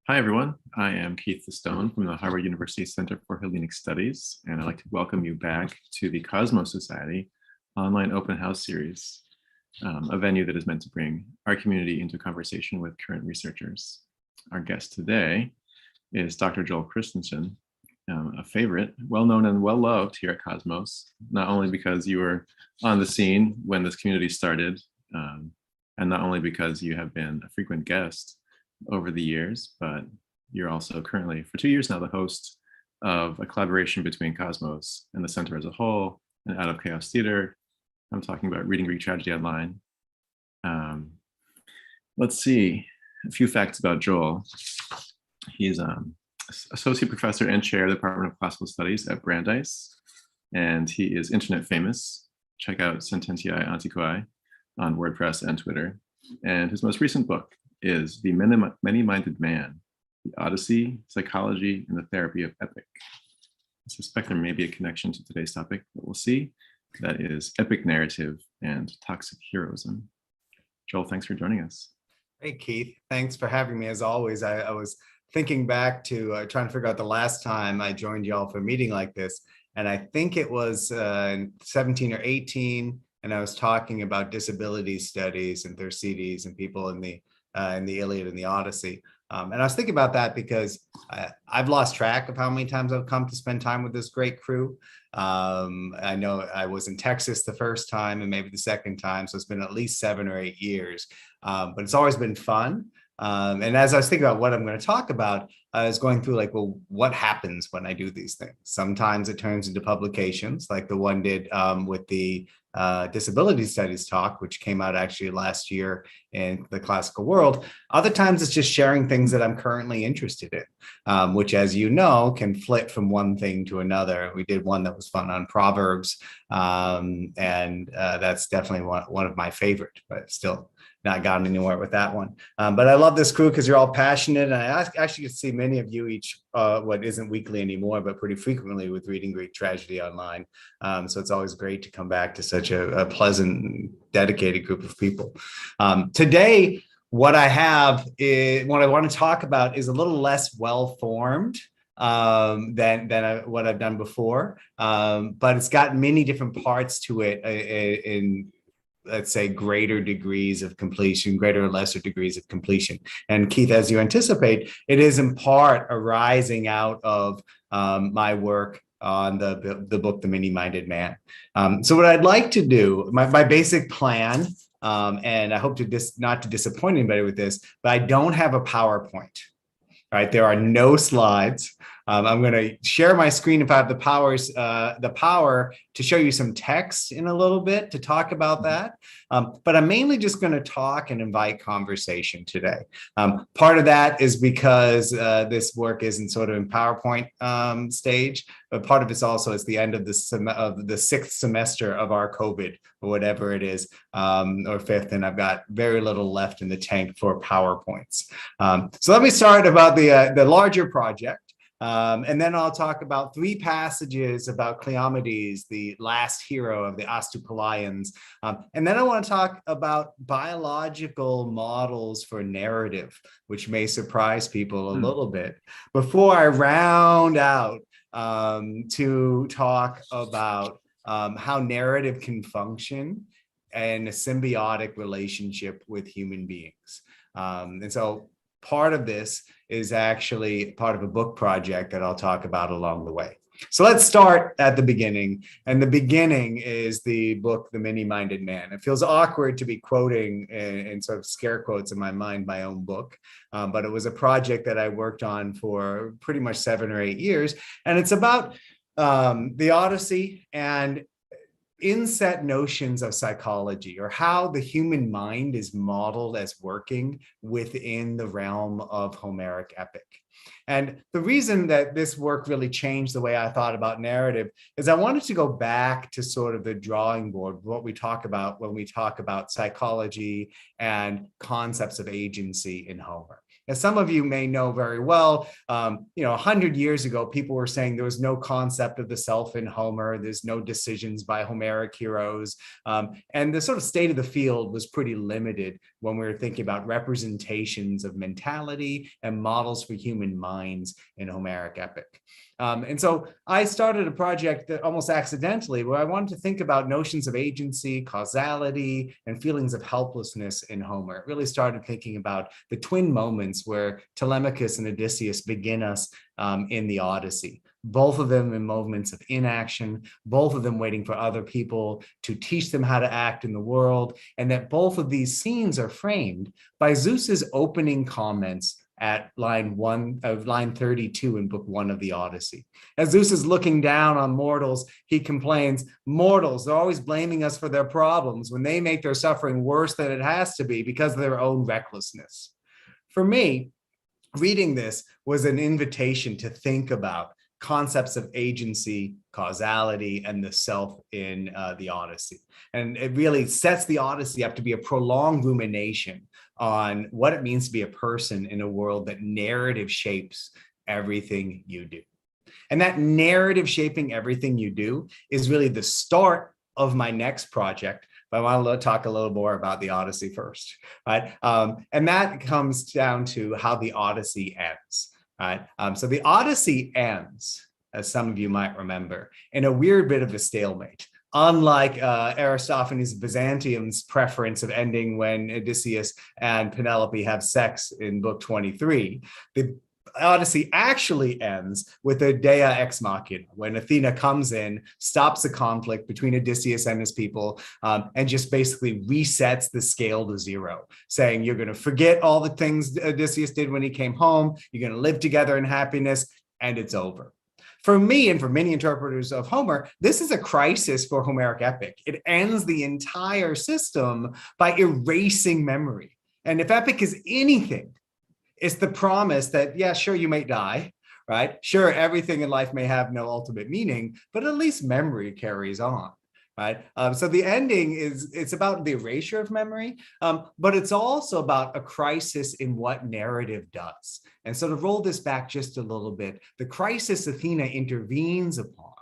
Hi, everyone. I am Keith the Stone from the Harvard University Center for Hellenic Studies, and I'd like to welcome you back to the Cosmos Society online open house series, a venue that is meant to bring our community into conversation with current researchers. Our guest today is Dr. Joel Christensen, a favorite, well-known and well-loved here at Cosmos, not only because you were on the scene when this community started, and not only because you have been a frequent guest over the years, but you're also currently, for 2 years now, the host of a collaboration between Cosmos and the Center as a whole and Out of Chaos Theater. I'm talking about Reading Greek Tragedy Online. Let's see, a few facts about Joel. He's associate professor and chair of the Department of Classical Studies at Brandeis, and he is internet famous. Check out Sententiae Antiquae on WordPress and Twitter. And his most recent book is The Many-Minded Man, The Odyssey, Psychology, and the Therapy of Epic. I suspect there may be a connection to today's topic, but we'll see. That is Epic Narrative and Toxic Heroism. Joel, thanks for joining us. Hey, Keith. Thanks for having me. As always, I was thinking back to trying to figure out the last time I joined y'all for a meeting like this, and I think it was 17 or 18, and I was talking about disability studies and Thucydides and people in the Iliad and the Odyssey. And I was thinking about that because I've lost track of how many times I've come to spend time with this great crew. I know I was in Texas the first time and maybe the second time, so it's been at least 7 or 8 years. But it's always been fun. And as I was thinking about what I'm going to talk about, I was going through like, well, what happens when I do these things? Sometimes it turns into publications like the one did with the disability studies talk, which came out actually last year in the classical world. Other times it's just sharing things that I'm currently interested in, which, as you know, can flip from one thing to another. We did one that was fun on Proverbs, and that's definitely one of my favorite, but still not gotten anywhere with that one. But I love this crew because you're all passionate, and I actually get to see many of you each, what isn't weekly anymore, but pretty frequently with Reading Greek Tragedy Online. So it's always great to come back to such a pleasant, dedicated group of people. Today, what I want to talk about is a little less well-formed than what I've done before, but it's got many different parts to it in, let's say, greater degrees of completion, greater or lesser degrees of completion. And Keith, as you anticipate, it is in part arising out of my work on the book, The Many-Minded Man. So what I'd like to do, my basic plan, and I hope to not to disappoint anybody with this, but I don't have a PowerPoint. Right, there are no slides. I'm going to share my screen if I have the power to show you some text in a little bit to talk about that. But I'm mainly just going to talk and invite conversation today. Part of that is because this work isn't sort of in PowerPoint stage, but part of it's also it's the end of the 6th semester of our COVID or whatever it is, or 5th, and I've got very little left in the tank for PowerPoints. So let me start about the larger project. And then I'll talk about 3 passages about Cleomedes, the last hero of the Astupalians. And then I want to talk about biological models for narrative, which may surprise people a little bit, before I round out to talk about how narrative can function in a symbiotic relationship with human beings. And so part of this is actually part of a book project that I'll talk about along the way. So let's start at the beginning. And the beginning is the book, The Many-Minded Man. It feels awkward to be quoting in sort of scare quotes in my mind, my own book. But it was a project that I worked on for pretty much 7 or 8 years. And it's about the Odyssey and inset notions of psychology, or how the human mind is modeled as working within the realm of Homeric epic. And the reason that this work really changed the way I thought about narrative is I wanted to go back to sort of the drawing board, what we talk about when we talk about psychology and concepts of agency in Homer. As some of you may know very well, 100 years ago, people were saying there was no concept of the self in Homer. There's no decisions by Homeric heroes. And the sort of state of the field was pretty limited when we were thinking about representations of mentality and models for human minds in Homeric epic. And so I started a project that almost accidentally, where I wanted to think about notions of agency, causality, and feelings of helplessness in Homer. It really started thinking about the twin moments where Telemachus and Odysseus begin us in the Odyssey. Both of them in moments of inaction, both of them waiting for other people to teach them how to act in the world, and that both of these scenes are framed by Zeus's opening comments at line 32 in book 1 of the Odyssey. As Zeus is looking down on mortals, he complains, mortals, they're always blaming us for their problems when they make their suffering worse than it has to be because of their own recklessness. For me, reading this was an invitation to think about concepts of agency, causality, and the self in the Odyssey. And it really sets the Odyssey up to be a prolonged rumination on what it means to be a person in a world that narrative shapes everything you do. And that narrative shaping everything you do is really the start of my next project. But I want to talk a little more about the Odyssey first, right? And that comes down to how the Odyssey ends, right? So the Odyssey ends, as some of you might remember, in a weird bit of a stalemate. Unlike Aristophanes of Byzantium's preference of ending when Odysseus and Penelope have sex in book 23, the Odyssey actually ends with a Dea ex machina, when Athena comes in, stops the conflict between Odysseus and his people, and just basically resets the scale to zero, saying you're going to forget all the things Odysseus did when he came home, you're going to live together in happiness, and it's over. For me and for many interpreters of Homer, this is a crisis for Homeric epic. It ends the entire system by erasing memory. And if epic is anything, it's the promise that, yeah, sure, you may die, right? Sure, everything in life may have no ultimate meaning, but at least memory carries on, right? So the ending it's about the erasure of memory, but it's also about a crisis in what narrative does. And so to roll this back just a little bit, the crisis Athena intervenes upon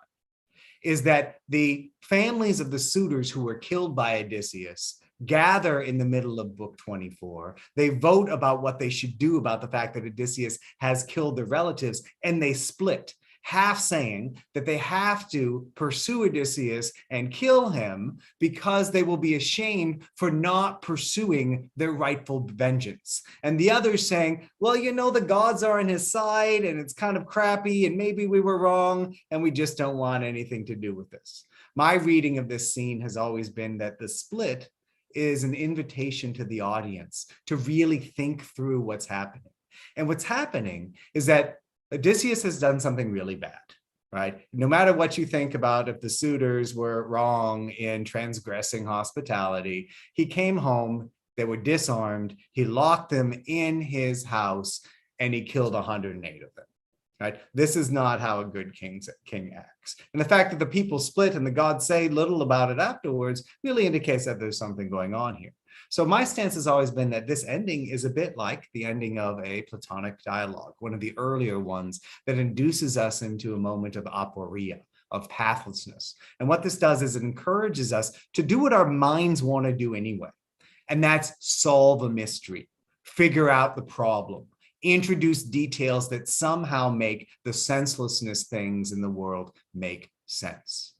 is that the families of the suitors who were killed by Odysseus gather in the middle of book 24. They vote about what they should do about the fact that Odysseus has killed their relatives, and they split, half saying that they have to pursue Odysseus and kill him because they will be ashamed for not pursuing their rightful vengeance. And the others saying, well, the gods are on his side and it's kind of crappy and maybe we were wrong and we just don't want anything to do with this. My reading of this scene has always been that the split is an invitation to the audience to really think through what's happening. And what's happening is that Odysseus has done something really bad, right? No matter what you think about if the suitors were wrong in transgressing hospitality, he came home, they were disarmed, he locked them in his house, and he killed 108 of them. Right? This is not how a good king acts. And the fact that the people split and the gods say little about it afterwards really indicates that there's something going on here. So my stance has always been that this ending is a bit like the ending of a Platonic dialogue, one of the earlier ones that induces us into a moment of aporia, of pathlessness. And what this does is it encourages us to do what our minds want to do anyway. And that's solve a mystery, figure out the problem, introduce details that somehow make the senselessness things in the world make sense.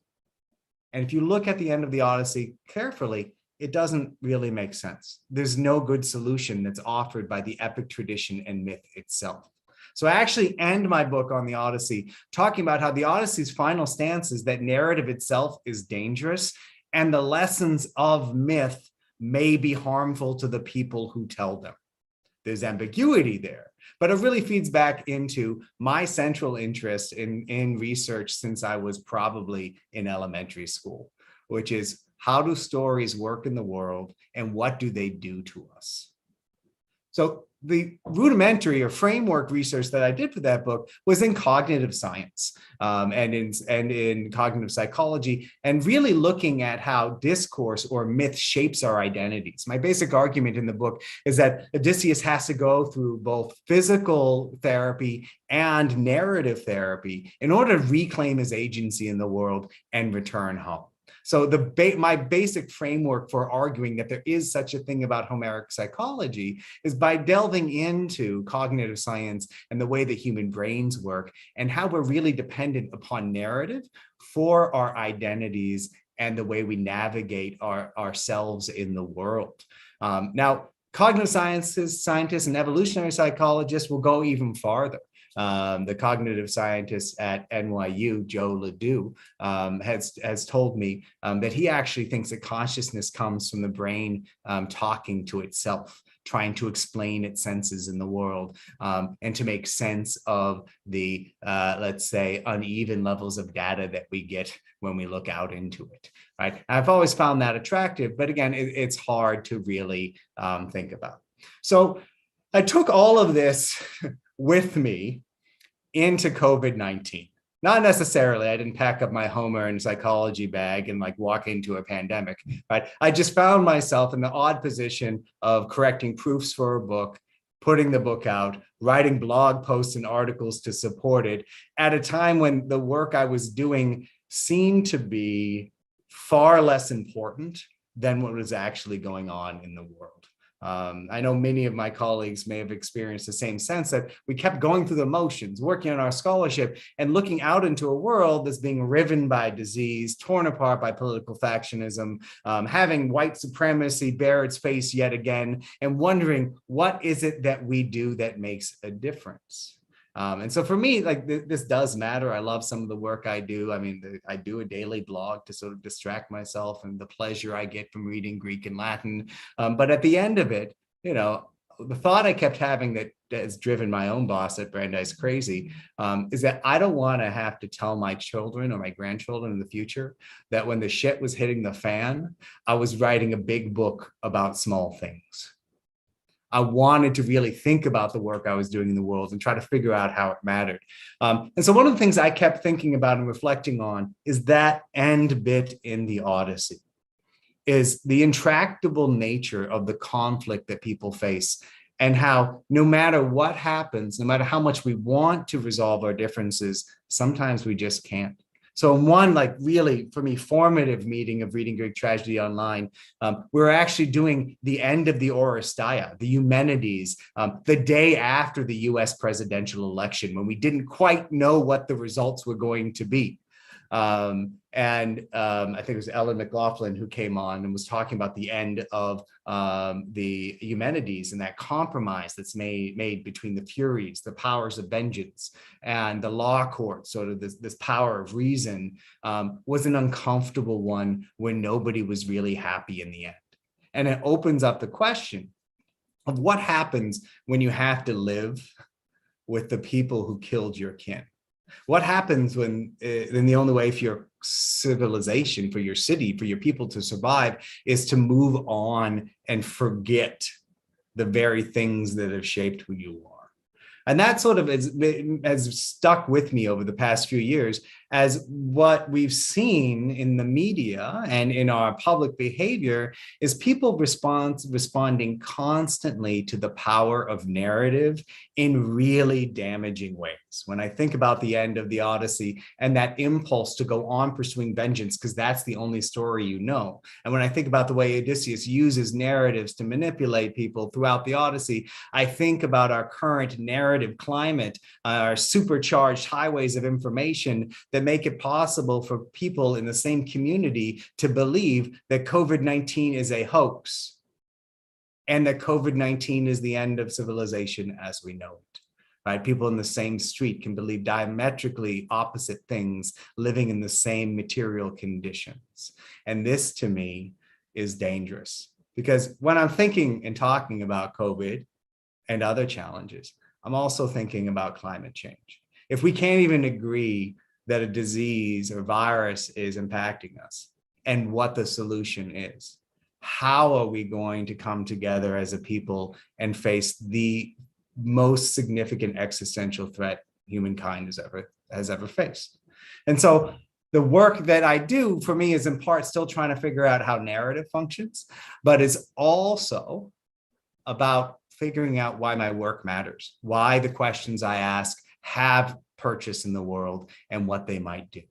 And if you look at the end of the Odyssey carefully, it doesn't really make sense. There's no good solution that's offered by the epic tradition and myth itself. So I actually end my book on the Odyssey talking about how the Odyssey's final stance is that narrative itself is dangerous and the lessons of myth may be harmful to the people who tell them. There's ambiguity there, but it really feeds back into my central interest in research since I was probably in elementary school, which is how do stories work in the world and what do they do to us? So the rudimentary or framework research that I did for that book was in cognitive science, and in cognitive psychology, and really looking at how discourse or myth shapes our identities. My basic argument in the book is that Odysseus has to go through both physical therapy and narrative therapy in order to reclaim his agency in the world and return home. So my basic framework for arguing that there is such a thing about Homeric psychology is by delving into cognitive science and the way that human brains work and how we're really dependent upon narrative for our identities and the way we navigate ourselves in the world. Now, cognitive scientists and evolutionary psychologists will go even farther. The cognitive scientist at NYU, Joe Ledoux, has told me that he actually thinks that consciousness comes from the brain talking to itself, trying to explain its senses in the world, and to make sense of the, let's say, uneven levels of data that we get when we look out into it. Right? I've always found that attractive, but again, it's hard to really think about. So I took all of this with me into COVID-19. Not necessarily, I didn't pack up my Homer and psychology bag and like walk into a pandemic, right? I just found myself in the odd position of correcting proofs for a book, putting the book out, writing blog posts and articles to support it at a time when the work I was doing seemed to be far less important than what was actually going on in the world. I know many of my colleagues may have experienced the same sense that we kept going through the motions, working on our scholarship and looking out into a world that's being riven by disease, torn apart by political factionism, having white supremacy bear its face yet again, and wondering what is it that we do that makes a difference. And so for me, like this does matter. I love some of the work I do. I mean, I do a daily blog to sort of distract myself and the pleasure I get from reading Greek and Latin. But at the end of it, you know, the thought I kept having that has driven my own boss at Brandeis crazy is that I don't want to have to tell my children or my grandchildren in the future that when the shit was hitting the fan, I was writing a big book about small things. I wanted to really think about the work I was doing in the world and try to figure out how it mattered. And so one of the things I kept thinking about and reflecting on is that end bit in the Odyssey, is the intractable nature of the conflict that people face, and how no matter what happens, no matter how much we want to resolve our differences, sometimes we just can't. So in one, like really, for me, formative meeting of Reading Greek Tragedy Online, we're actually doing the end of the Oresteia, the Eumenides, the day after the US presidential election, when we didn't quite know what the results were going to be. I think it was Ellen McLaughlin who came on and was talking about the end of the Eumenides and that compromise that's made between the Furies, the powers of vengeance, and the law court, sort of this power of reason, was an uncomfortable one when nobody was really happy in the end. And it opens up the question of what happens when you have to live with the people who killed your kin. What happens when then the only way for your civilization, for your city, for your people to survive is to move on and forget the very things that have shaped who you are? And that sort of has stuck with me over the past few years as what we've seen in the media and in our public behavior is people responding constantly to the power of narrative in really damaging ways. When I think about the end of the Odyssey and that impulse to go on pursuing vengeance, because that's the only story you know. And when I think about the way Odysseus uses narratives to manipulate people throughout the Odyssey, I think about our current narrative climate, our supercharged highways of information that make it possible for people in the same community to believe that COVID-19 is a hoax and that COVID-19 is the end of civilization as we know it. Right? People in the same street can believe diametrically opposite things, living in the same material conditions. And this, to me, is dangerous because when I'm thinking and talking about COVID and other challenges, I'm also thinking about climate change. If we can't even agree that a disease or virus is impacting us and what the solution is, how are we going to come together as a people and face the most significant existential threat humankind has ever faced? And so the work that I do for me is in part still trying to figure out how narrative functions, but it's also about figuring out why my work matters, why the questions I ask have purchase in the world and what they might do.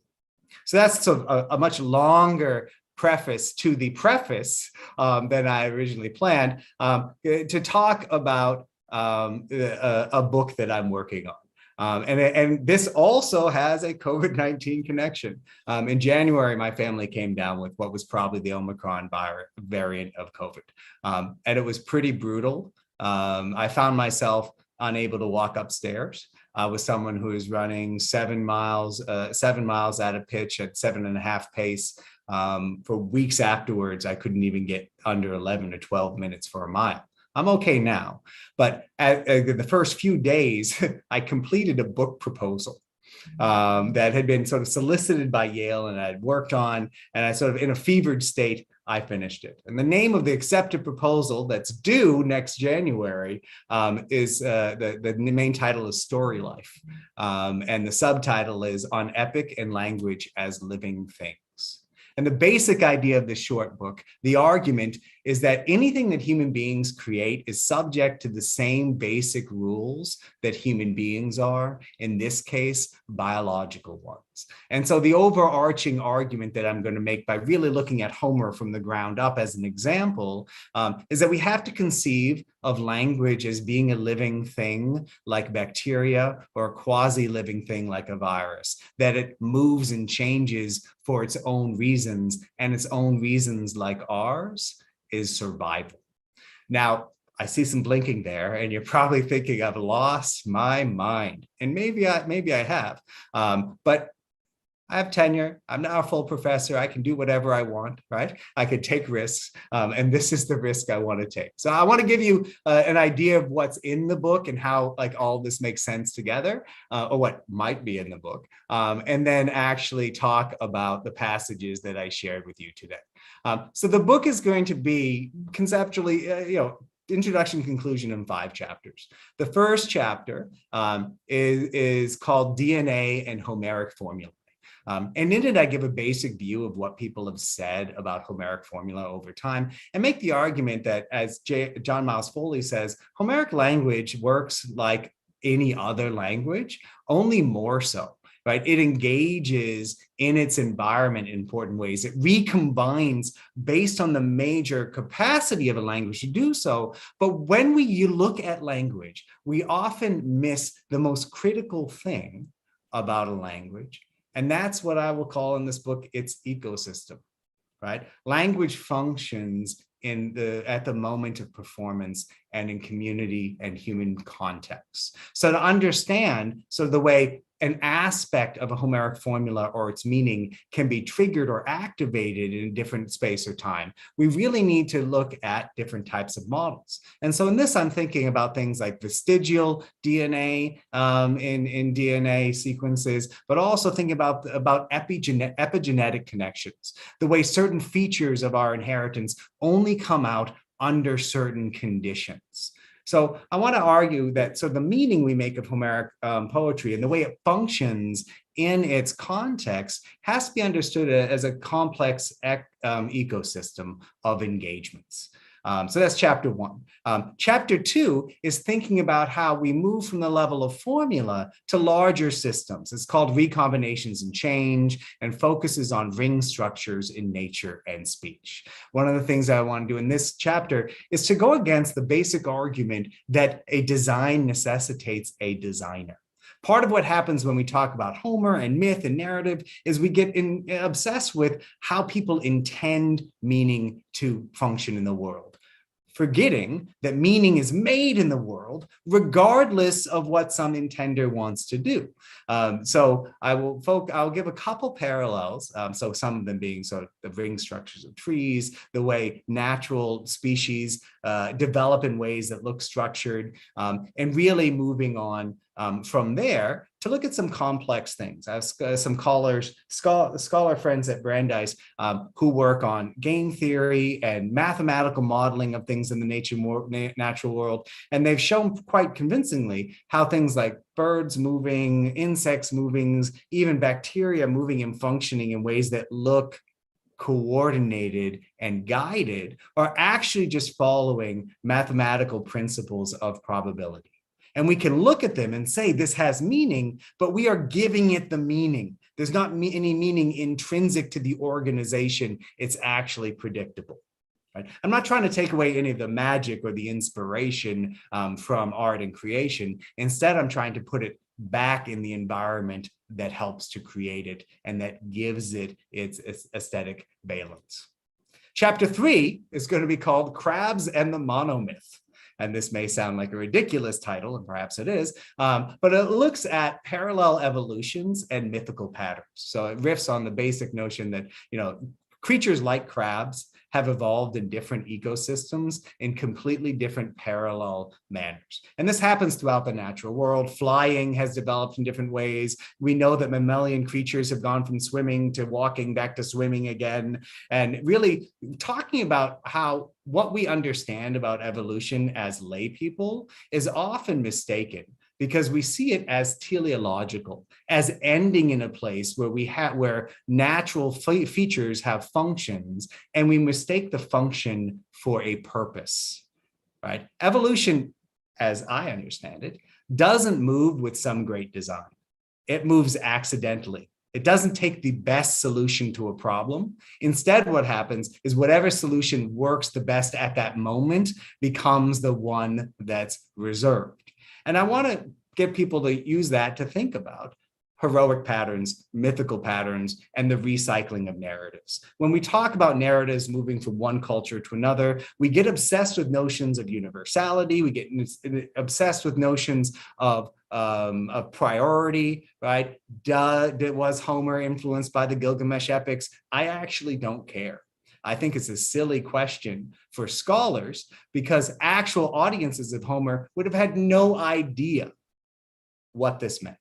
So that's sort of a much longer preface to the preface than I originally planned to talk about a book that I'm working on. And this also has a COVID-19 connection. In January, my family came down with what was probably the Omicron variant of COVID. And it was pretty brutal. I found myself unable to walk upstairs. I was someone who was running 7 miles at a pitch at 7.5 pace. For weeks afterwards, I couldn't even get under 11 or 12 minutes for a mile. I'm okay now, but the first few days, I completed a book proposal that had been sort of solicited by Yale and I'd worked on, and I sort of in a fevered state, I finished it. And the name of the accepted proposal that's due next January is the main title is Story Life. And the subtitle is On Epic and Language as Living Things. And the basic idea of this short book, the argument is that anything that human beings create is subject to the same basic rules that human beings are, in this case, biological ones. And so the overarching argument that I'm going to make by really looking at Homer from the ground up as an example is that we have to conceive of language as being a living thing like bacteria or a quasi-living thing like a virus, that it moves and changes for its own reasons, and its own reasons, like ours, is survival. Now, I see some blinking there, and you're probably thinking I've lost my mind, and maybe I have, but I have tenure. I'm now a full professor. I can do whatever I want, right? I could take risks, and this is the risk I want to take. So I want to give you an idea of what's in the book and how like all this makes sense together, or what might be in the book, and then actually talk about the passages that I shared with you today. So the book is going to be conceptually, introduction, conclusion in 5 chapters. The first chapter is called DNA and Homeric Formula. And in it, I give a basic view of what people have said about Homeric formula over time and make the argument that, as John Miles Foley says, Homeric language works like any other language, only more so. Right? It engages in its environment in important ways. It recombines based on the major capacity of a language to do so. But when you look at language, we often miss the most critical thing about a language. And that's what I will call in this book its ecosystem, right? Language functions at the moment of performance and in community and human contexts. So to understand, so the way an aspect of a Homeric formula or its meaning can be triggered or activated in a different space or time, we really need to look at different types of models. And so in this, I'm thinking about things like vestigial DNA in DNA sequences, but also thinking about epigenetic connections, the way certain features of our inheritance only come out under certain conditions. So I want to argue that the meaning we make of Homeric poetry and the way it functions in its context has to be understood as a complex ecosystem of engagements. So that's chapter 1. Chapter 2 is thinking about how we move from the level of formula to larger systems. It's called Recombinations and Change and focuses on ring structures in nature and speech. One of the things I want to do in this chapter is to go against the basic argument that a design necessitates a designer. Part of what happens when we talk about Homer and myth and narrative is we get obsessed with how people intend meaning to function in the world, forgetting that meaning is made in the world regardless of what some intender wants to do. So I'll give a couple parallels. So some of them being sort of the ring structures of trees, the way natural species develop in ways that look structured, and really moving on from there to look at some complex things. I have some scholar friends at Brandeis who work on game theory and mathematical modeling of things in the natural world. And they've shown quite convincingly how things like birds moving, insects moving, even bacteria moving and functioning in ways that look coordinated and guided are actually just following mathematical principles of probability. And we can look at them and say, this has meaning, but we are giving it the meaning. There's not any meaning intrinsic to the organization. It's actually predictable. Right? I'm not trying to take away any of the magic or the inspiration from art and creation. Instead, I'm trying to put it back in the environment that helps to create it and that gives it its aesthetic valence. Chapter 3 is going to be called Crabs and the Monomyth. And this may sound like a ridiculous title, and perhaps it is, but it looks at parallel evolutions and mythical patterns. So it riffs on the basic notion that, creatures like crabs have evolved in different ecosystems in completely different parallel manners. And this happens throughout the natural world. Flying has developed in different ways. We know that mammalian creatures have gone from swimming to walking back to swimming again. And really talking about how what we understand about evolution as lay people is often mistaken, because we see it as teleological, as ending in a place where natural features have functions, and we mistake the function for a purpose, right? Evolution, as I understand it, doesn't move with some great design. It moves accidentally. It doesn't take the best solution to a problem. Instead, what happens is whatever solution works the best at that moment becomes the one that's reserved. And I want to get people to use that to think about heroic patterns, mythical patterns, and the recycling of narratives. When we talk about narratives moving from one culture to another, we get obsessed with notions of universality. We get obsessed with notions of priority, right? Was Homer influenced by the Gilgamesh epics? I actually don't care. I think it's a silly question for scholars, because actual audiences of Homer would have had no idea what this meant,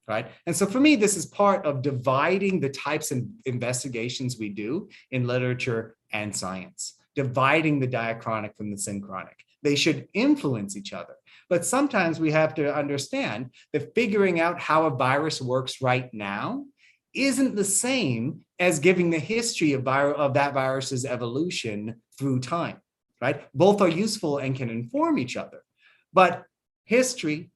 right? And so for me, this is part of dividing the types of investigations we do in literature and science, dividing the diachronic from the synchronic. They should influence each other. But sometimes we have to understand that figuring out how a virus works right now isn't the same as giving the history of that virus's evolution through time, right? Both are useful and can inform each other, but history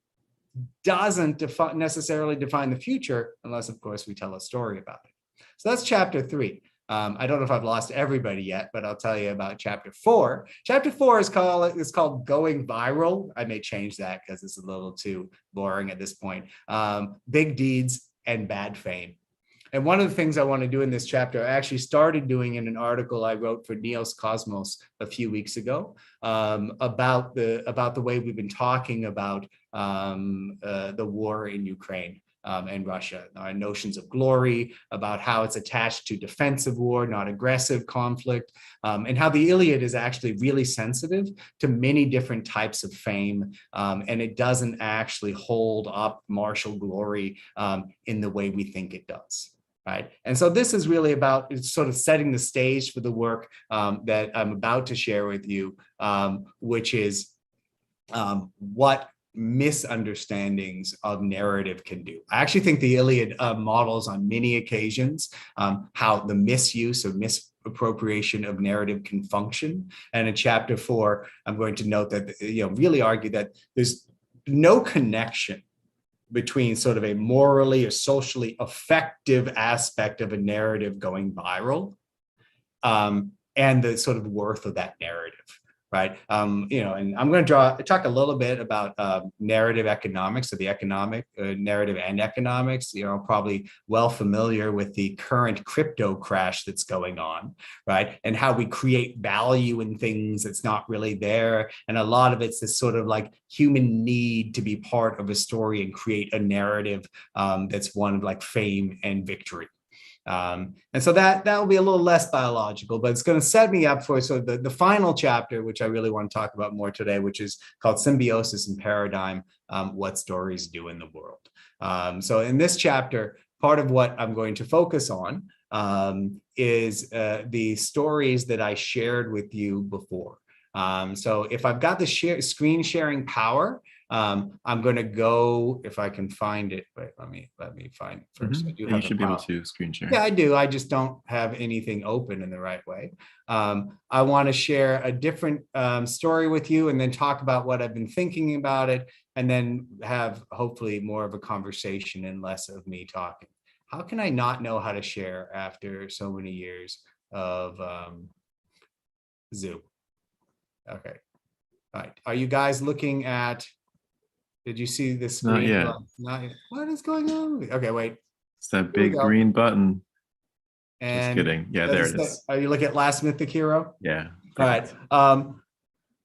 doesn't necessarily define the future unless, of course, we tell a story about it. So that's chapter 3. I don't know if I've lost everybody yet, but I'll tell you about chapter 4. Chapter 4 is called Going Viral. I may change that because it's a little too boring at this point. Big Deeds and Bad Fame. And one of the things I want to do in this chapter, I actually started doing in an article I wrote for Neos Cosmos a few weeks ago about the way we've been talking about the war in Ukraine and Russia, our notions of glory, about how it's attached to defensive war, not aggressive conflict, and how the Iliad is actually really sensitive to many different types of fame, and it doesn't actually hold up martial glory in the way we think it does. Right. And so this is really about sort of setting the stage for the work that I'm about to share with you, which is what misunderstandings of narrative can do. I actually think the Iliad models on many occasions how the misuse or misappropriation of narrative can function. And in chapter 4, I'm going to note that, really argue that there's no connection between sort of a morally or socially effective aspect of a narrative going viral and the sort of worth of that narrative, right? And I'm going to talk a little bit about narrative economics, so the economic narrative and economics. Probably well familiar with the current crypto crash that's going on, right? And how we create value in things that's not really there. And a lot of it's this sort of like human need to be part of a story and create a narrative that's one of like fame and victory. And so that will be a little less biological, but it's going to set me up for sort of the final chapter, which I really want to talk about more today, which is called Symbiosis and Paradigm, What Stories Do in the World. So in this chapter, part of what I'm going to focus on is the stories that I shared with you before. So if I've got the screen sharing power, I'm going to go, if I can find it. Wait, let me find it first. I do You have should be able to screen share. Yeah, I do. I just don't have anything open in the right way. I want to share a different story with you and then talk about what I've been thinking about it, and then have hopefully more of a conversation and less of me talking. How can I not know how to share after so many years of Zoom? Okay. All right. Are you guys looking at, did you see the screen? Not yet. What is going on? Okay, wait. It's that big green button. And just kidding. Yeah, there it is. Are you looking at Last Mythic Hero? Yeah. All right.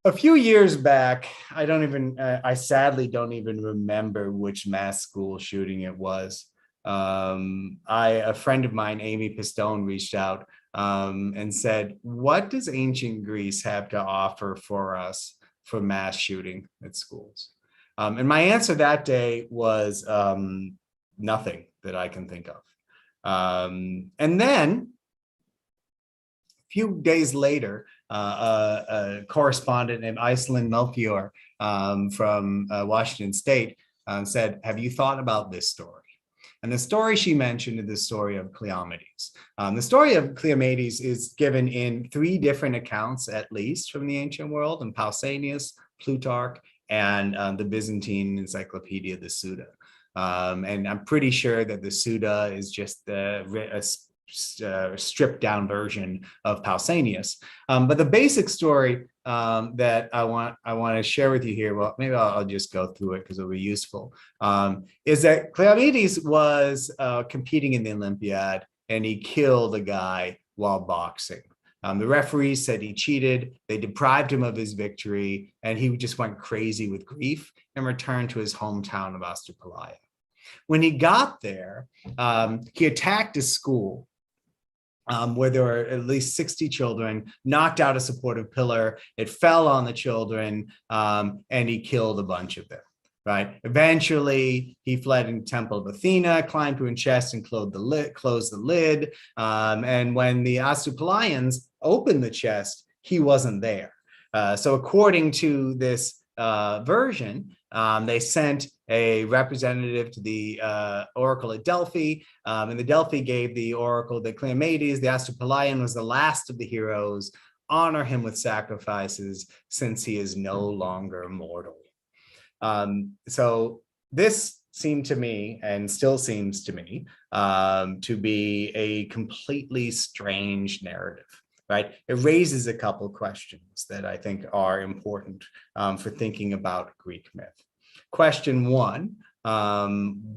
A few years back, I sadly don't even remember which mass school shooting it was. A friend of mine, Amy Pistone, reached out and said, what does ancient Greece have to offer for us for mass shooting at schools? And my answer that day was nothing that I can think of. And then a few days later, a correspondent named Iceland Melchior from Washington State said, have you thought about this story? And the story she mentioned is the story of Cleomedes. The story of Cleomedes is given in 3 different accounts, at least, from the ancient world, in Pausanias, Plutarch, and the Byzantine encyclopedia, the Suda. And I'm pretty sure that the Suda is just a stripped down version of Pausanias. But the basic story that I want to share with you here, well, maybe I'll just go through it because it'll be useful, is that Cleomedes was competing in the Olympiad and he killed a guy while boxing. The referees said he cheated. They deprived him of his victory, and he just went crazy with grief and returned to his hometown of Astypalaia. When he got there, he attacked a school where there were at least 60 children, knocked out a supportive pillar. It fell on the children, and he killed a bunch of them. Right. Eventually, he fled in the Temple of Athena, climbed to a chest and closed the lid. And when the Astypalaians opened the chest, he wasn't there. So according to this version, they sent a representative to the oracle at Delphi, and the Delphi gave the oracle that Cleomedes, the Astypalaian, was the last of the heroes. Honor him with sacrifices, since he is no longer mortal. So this seemed to me, and still seems to me, to be a completely strange narrative. Right? It raises a couple questions that I think are important for thinking about Greek myth. Question 1,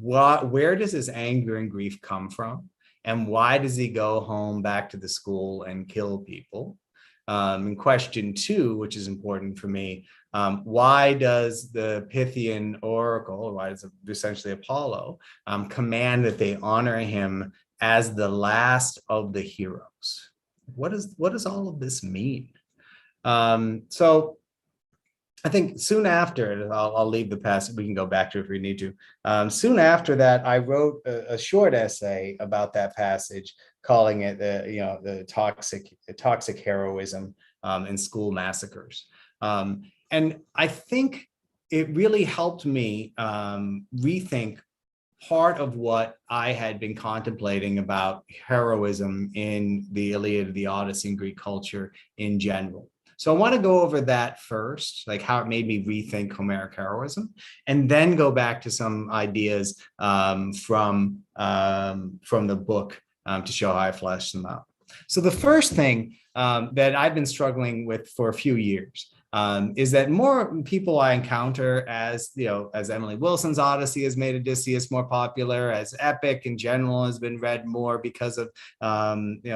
where does his anger and grief come from? And why does he go home back to the school and kill people? And question 2, which is important for me, why does the Pythian oracle, why does essentially Apollo, command that they honor him as the last of the heroes? What does all of this mean? So I think soon after, I'll leave the passage, we can go back to it if we need to. Soon after that, I wrote a short essay about that passage, calling it the toxic heroism in school massacres. And I think it really helped me rethink part of what I had been contemplating about heroism in the Iliad, the Odyssey, and Greek culture in general. So I want to go over that first, like how it made me rethink Homeric heroism, and then go back to some ideas from the book to show how I fleshed them out. So the first thing that I've been struggling with for a few years is that more people I encounter, as Emily Wilson's Odyssey has made Odysseus more popular, as epic in general has been read more because of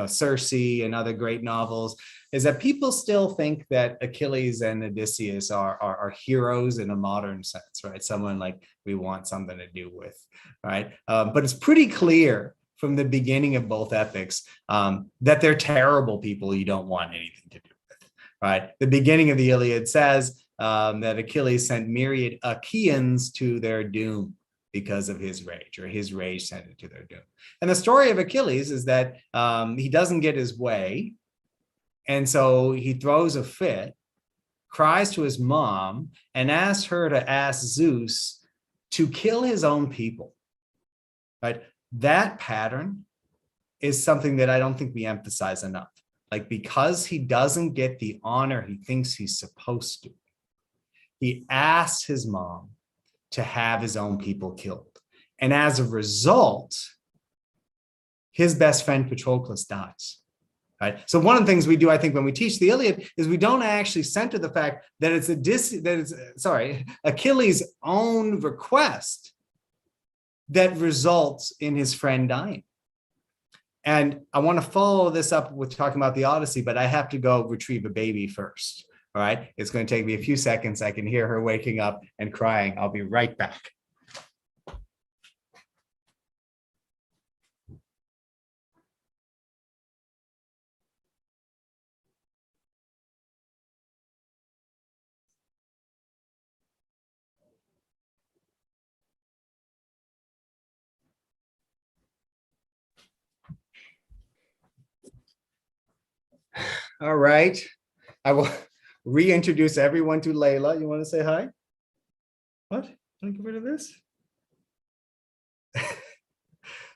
Circe and other great novels, is that people still think that Achilles and Odysseus are heroes in a modern sense, right? Someone like we want something to do with, right? But it's pretty clear from the beginning of both epics that they're terrible people you don't want anything to do. Right. The beginning of the Iliad says that Achilles sent myriad Achaeans to their doom. because of his rage, or his rage sent it to their doom. And the story of Achilles is that he doesn't get his way. And so he throws a fit, cries to his mom, and asks her to ask Zeus to kill his own people, right? That pattern is something that I don't think we emphasize enough. Like, because he doesn't get the honor he thinks he's supposed to, he asks his mom to have his own people killed. And as a result, his best friend Patroclus dies. Right? So one of the things we do, I think, when we teach the Iliad is we don't actually center the fact that it's Achilles' own request that results in his friend dying. And I want to follow this up with talking about the Odyssey, but I have to go retrieve a baby first. All right. It's going to take me a few seconds. I can hear her waking up and crying. I'll be right back. All right. I will reintroduce everyone to Layla. You want to say hi? What? Can I get rid of this?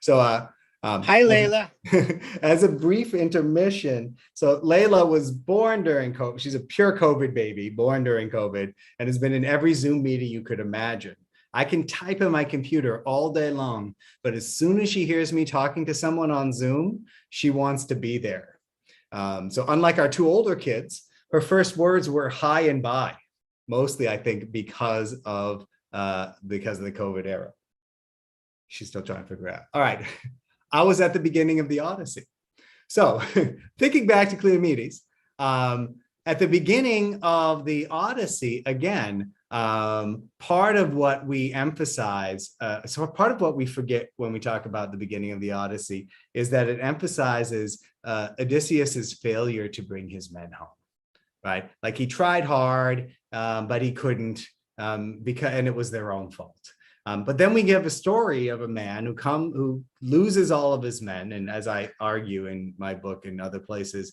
So, hi, Layla. As a brief intermission, so Layla was born during COVID. She's a pure COVID baby, born during COVID, and has been in every Zoom meeting you could imagine. I can type in my computer all day long, but as soon as she hears me talking to someone on Zoom, she wants to be there. So unlike our two older kids, her first words were hi and bye, mostly, I think, because of the COVID era. She's still trying to figure out. All right. I was at the beginning of the Odyssey. So thinking back to Cleomedes, at the beginning of the Odyssey, again, part of what we emphasize, so part of what we forget when we talk about the beginning of the Odyssey is that it emphasizes Odysseus's failure to bring his men home, right? Like, he tried hard, but he couldn't, and it was their own fault. But then we give a story of a man who loses all of his men. And as I argue in my book and other places,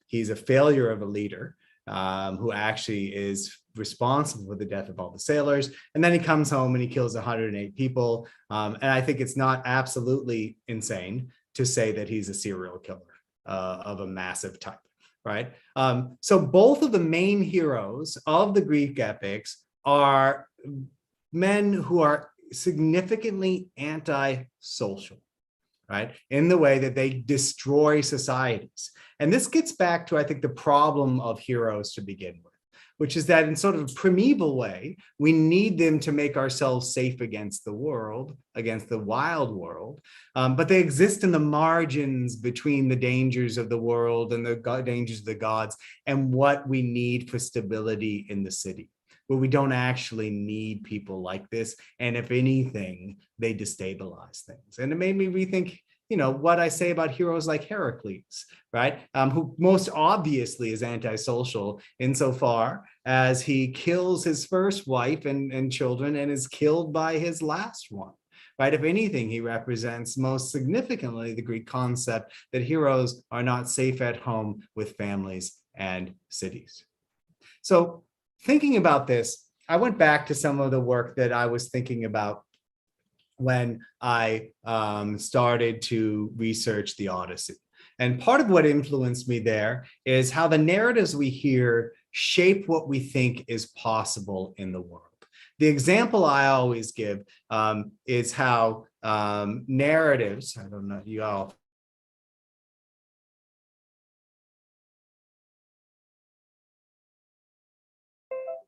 he's a failure of a leader who actually is responsible for the death of all the sailors. And then he comes home and he kills 108 people. And I think it's not absolutely insane to say that he's a serial killer of a massive type, right? So both of the main heroes of the Greek epics are men who are significantly anti-social, right? In the way that they destroy societies. And this gets back to, I think, the problem of heroes to begin with, which is that in sort of a primeval way, we need them to make ourselves safe against the world, against the wild world. But they exist in the margins between the dangers of the world and the dangers of the gods and what we need for stability in the city, where we don't actually need people like this. And if anything, they destabilize things. And it made me rethink, what I say about heroes like Heracles, right? Who most obviously is antisocial insofar as he kills his first wife and children and is killed by his last one, right? If anything, he represents most significantly the Greek concept that heroes are not safe at home with families and cities. So thinking about this, I went back to some of the work that I was thinking about when I started to research the Odyssey. And part of what influenced me there is how the narratives we hear shape what we think is possible in the world. The example I always give is how narratives, I don't know, you all.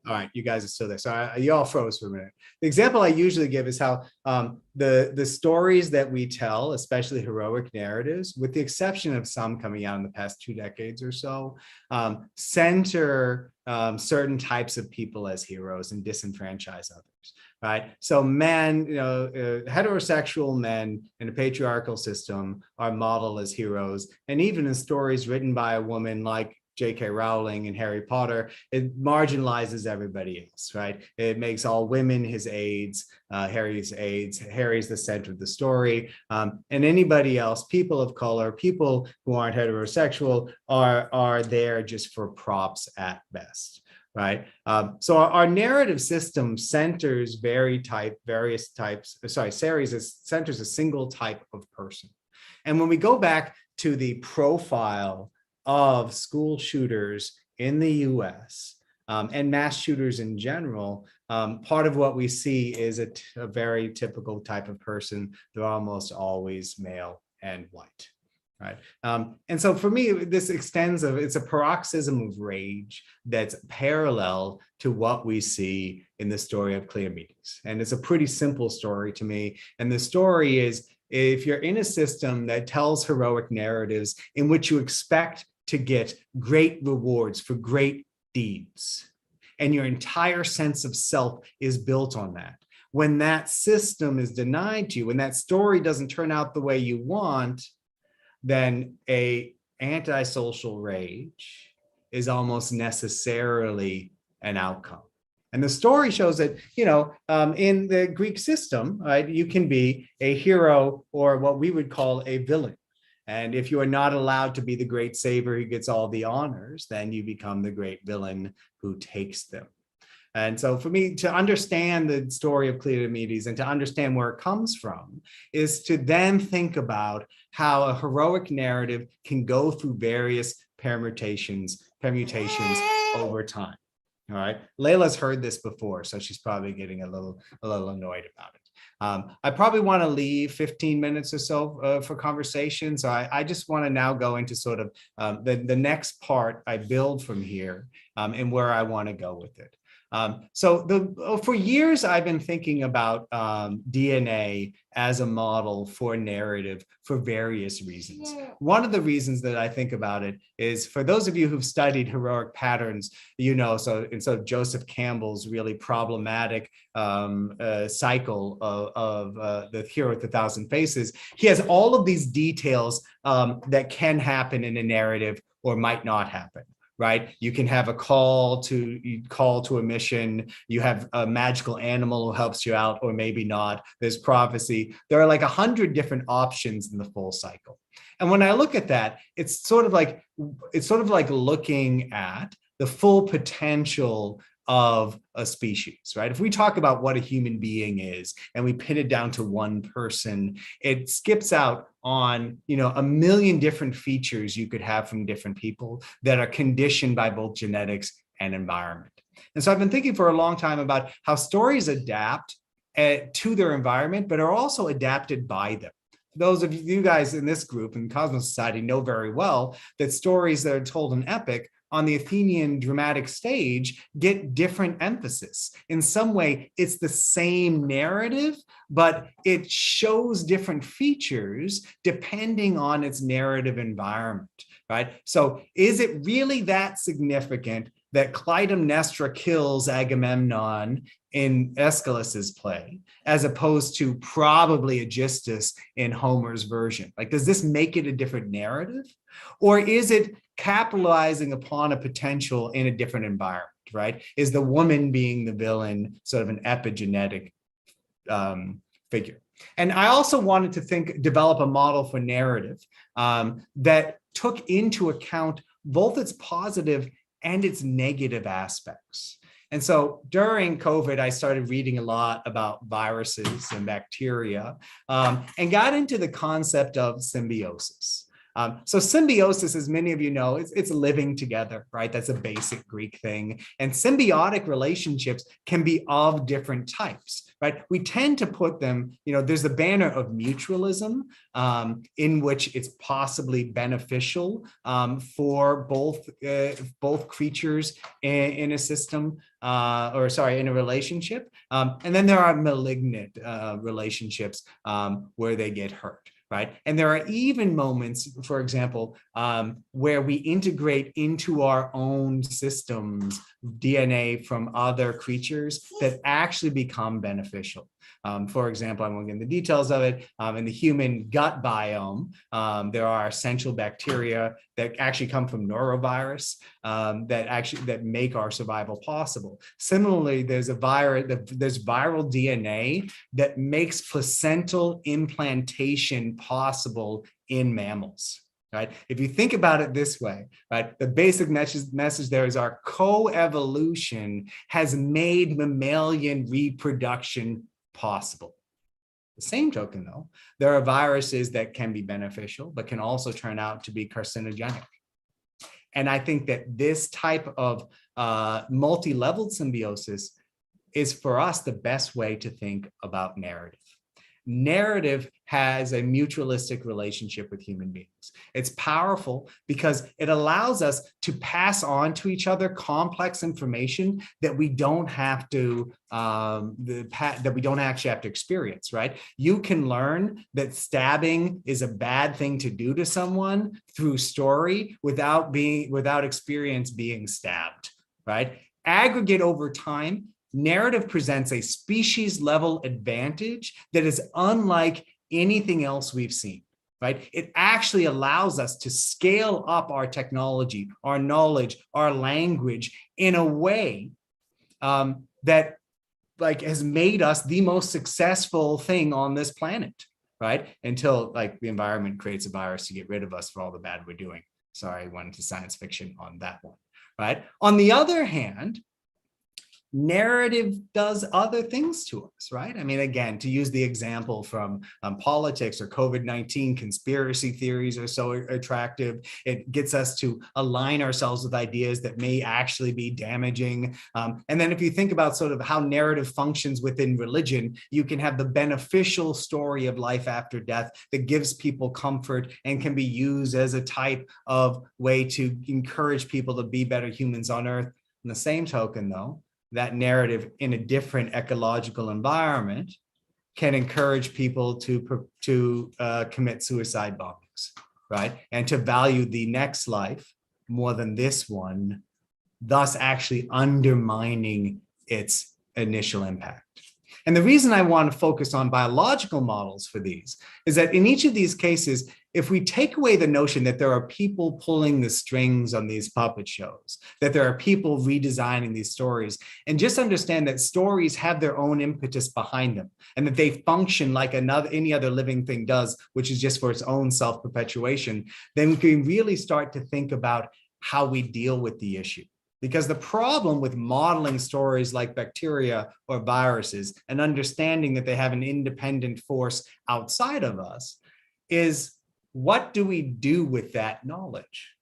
All right, you guys are still there. So you all froze for a minute. The example I usually give is how the stories that we tell, especially heroic narratives, with the exception of some coming out in the past 2 decades or so, center certain types of people as heroes and disenfranchise others, right? So men, heterosexual men in a patriarchal system are modeled as heroes. And even in stories written by a woman like J.K. Rowling and Harry Potter, it marginalizes everybody else, right? It makes all women his aides, Harry's aides. Harry's the center of the story, and anybody else, people of color, people who aren't heterosexual, are there just for props at best. Right. So our narrative system centers centers a single type of person. And when we go back to the profile of school shooters in the US and mass shooters in general, part of what we see is a very typical type of person. They're almost always male and white. Right. And so for me, this it's a paroxysm of rage that's parallel to what we see in the story of Cleomenes. And it's a pretty simple story to me. And the story is, if you're in a system that tells heroic narratives in which you expect to get great rewards for great deeds, and your entire sense of self is built on that, when that system is denied to you, when that story doesn't turn out the way you want, then a antisocial rage is almost necessarily an outcome. And the story shows that, in the Greek system, right, you can be a hero or what we would call a villain. And if you are not allowed to be the great savior who gets all the honors, then you become the great villain who takes them. And so for me, to understand the story of Cleomenes and to understand where it comes from is to then think about how a heroic narrative can go through various permutations over time. All right. Layla's heard this before, so she's probably getting a little annoyed about it. I probably want to leave 15 minutes or so for conversation. So I just want to now go into sort of the next part I build from here and where I want to go with it. For years, I've been thinking about DNA as a model for narrative for various reasons. One of the reasons that I think about it is, for those of you who've studied heroic patterns, so Joseph Campbell's really problematic cycle of the hero with 1,000 faces, he has all of these details that can happen in a narrative or might not happen. Right? You can have a call to a mission. You have a magical animal who helps you out, or maybe not. There's prophecy. There are like 100 different options in the full cycle. And when I look at that, it's sort of like looking at the full potential of a species, right? If we talk about what a human being is and we pin it down to one person, it skips out on, a million different features you could have from different people that are conditioned by both genetics and environment. And so I've been thinking for a long time about how stories adapt to their environment, but are also adapted by them. Those of you guys in this group in Cosmos Society know very well that stories that are told in epic on the Athenian dramatic stage get different emphasis. In some way, it's the same narrative, but it shows different features depending on its narrative environment, right? So is it really that significant that Clytemnestra kills Agamemnon in Aeschylus's play, as opposed to probably Aegisthus in Homer's version? Like, does this make it a different narrative? Or is it capitalizing upon a potential in a different environment, right? Is the woman being the villain sort of an epigenetic figure? And I also wanted to develop a model for narrative that took into account both its positive and its negative aspects. And so during COVID, I started reading a lot about viruses and bacteria and got into the concept of symbiosis. So symbiosis, as many of you know, it's living together, right? That's a basic Greek thing. And symbiotic relationships can be of different types, right? We tend to put them, there's the banner of mutualism, in which it's possibly beneficial for both creatures in a system, in a relationship. And then there are malignant relationships where they get hurt. right? And there are even moments, for example, where we integrate into our own systems DNA from other creatures that actually become beneficial. For example, I won't get into the details of it. In the human gut biome, there are essential bacteria that actually come from norovirus that make our survival possible. Similarly, there's viral DNA that makes placental implantation possible in mammals. Right? If you think about it this way, right, the basic message there is our coevolution has made mammalian reproduction possible. The same token, though, there are viruses that can be beneficial, but can also turn out to be carcinogenic. And I think that this type of multi-leveled symbiosis is for us the best way to think about narrative. Narrative has a mutualistic relationship with human beings. It's powerful because it allows us to pass on to each other complex information that we don't have to that we don't actually have to experience, right? You can learn that stabbing is a bad thing to do to someone through story without experience being stabbed, right? Aggregate over time, narrative presents a species level advantage that is unlike anything else we've seen, right? It actually allows us to scale up our technology, our knowledge, our language in a way that has made us the most successful thing on this planet, right? Until the environment creates a virus to get rid of us for all the bad we're doing. Sorry, I went into science fiction on that one, right? On the other hand, narrative does other things to us, right? I mean, again, to use the example from politics or COVID-19, conspiracy theories are so attractive. It gets us to align ourselves with ideas that may actually be damaging. And then if you think about sort of how narrative functions within religion, you can have the beneficial story of life after death that gives people comfort and can be used as a type of way to encourage people to be better humans on earth. In the same token, though, that narrative in a different ecological environment can encourage people to commit suicide bombings, right? And to value the next life more than this one, thus actually undermining its initial impact. And the reason I want to focus on biological models for these is that in each of these cases, if we take away the notion that there are people pulling the strings on these puppet shows, that there are people redesigning these stories, and just understand that stories have their own impetus behind them, and that they function like any other living thing does, which is just for its own self-perpetuation, then we can really start to think about how we deal with the issue. Because the problem with modeling stories like bacteria or viruses and understanding that they have an independent force outside of us is, what do we do with that knowledge,